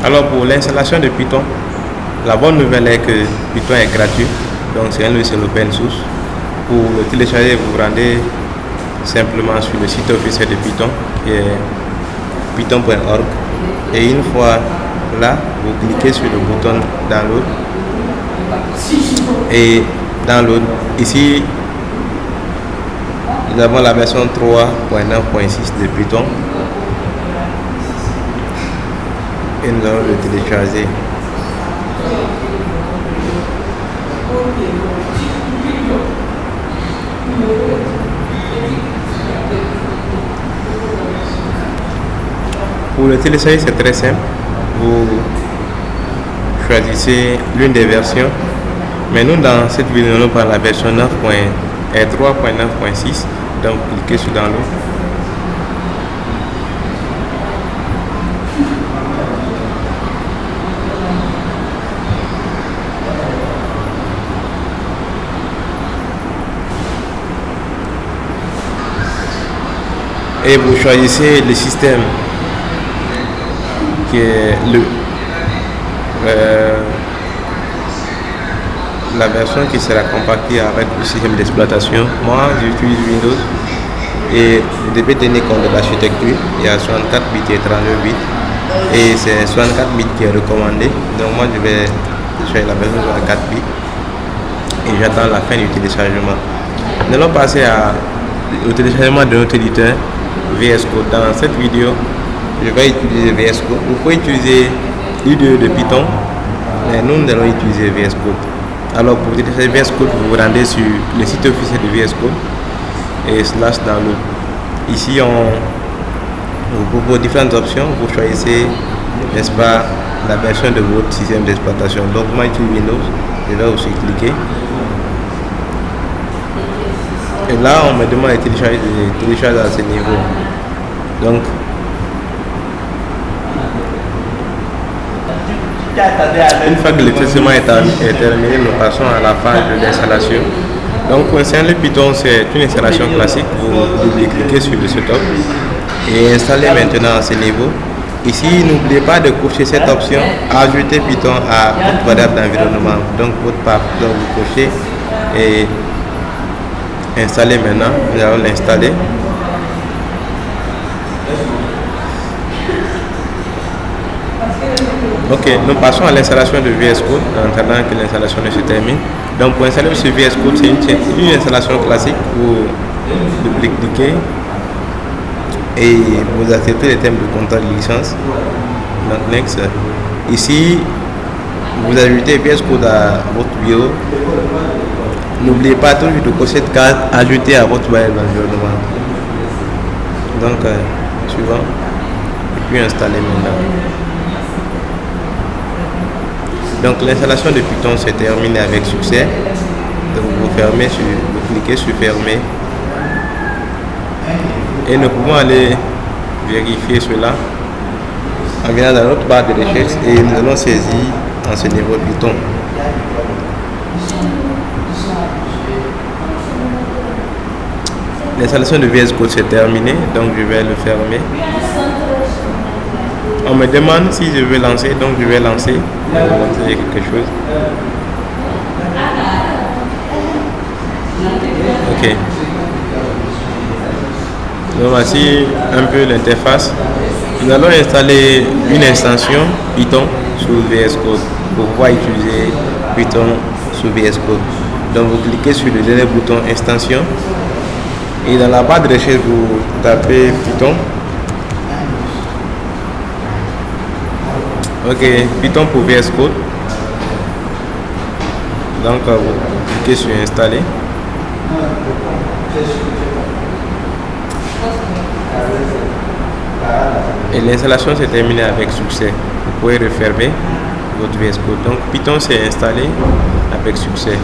Alors pour l'installation de Python, la bonne nouvelle est que Python est gratuit, donc c'est un logiciel open source. Pour le télécharger, vous vous rendez simplement sur le site officiel de Python qui est python.org, et une fois là, vous cliquez sur le bouton download et download. Ici, nous avons la version 3.9.6 de Python et nous allons le télécharger. Pour le télécharger, c'est très simple. Vous choisissez l'une des versions, mais nous dans cette vidéo nous parlons de la version 3.9.6, donc cliquez sur download. Et vous choisissez le système qui est la version qui sera compactée avec le système d'exploitation. Moi j'utilise Windows et vous devez tenir compte de l'architecture. Il y a 64 bits et 32 bits et c'est 64 bits qui est recommandé, donc moi je vais choisir la version 64 bits et j'attends la fin du téléchargement. Nous allons passer au téléchargement de notre éditeur VS Code. Dans cette vidéo je vais utiliser VS Code. Vous pouvez utiliser l'IDE de Python, mais nous allons utiliser VS Code. Alors pour utiliser VS Code, vous vous rendez sur le site officiel de VS Code et slash download. Ici on vous propose différentes options. Vous choisissez, n'est-ce pas, la version de votre système d'exploitation. Donc moi j'utilise Windows, je vais aussi cliquer. Et là on me demande de télécharger à ce niveau. Donc une fois que le téléchargement est terminé, nous passons à la phase de l'installation. Donc pour installer Python, c'est une installation classique. Vous double-cliquez sur le setup et installez maintenant à ce niveau. Ici, n'oubliez pas de cocher cette option ajouter Python à votre variable d'environnement, donc votre path. Donc vous cochez et installez maintenant. Nous allons l'installer. Ok, nous passons à l'installation de VS Code en attendant que l'installation ne se termine. Donc pour installer ce VS Code, c'est une installation classique. Vous double-cliquez et vous acceptez les termes de contrat de licence. Donc next. Ici, vous ajoutez VS Code à votre bureau. N'oubliez pas toujours de cocher cette case ajouter à votre variable d'environnement. Donc suivant, et puis installer maintenant. Donc l'installation de Python s'est terminée avec succès. Donc vous cliquez sur fermer et nous pouvons aller vérifier cela en venant dans notre barre de recherche et nous allons saisir en ce niveau Python. L'installation de VS Code s'est terminée, donc je vais le fermer. On me demande si je veux lancer, donc je vais lancer. Je vais lancer quelque chose. Ok. Donc voici un peu l'interface. Nous allons installer une extension Python sur VS Code pour pouvoir utiliser Python sur VS Code. Donc vous cliquez sur le dernier bouton extension et dans la barre de recherche vous tapez Python. Ok, Python pour VS Code. Donc vous cliquez sur installer. Et l'installation s'est terminée avec succès. Vous pouvez refermer votre VS Code. Donc Python s'est installé avec succès.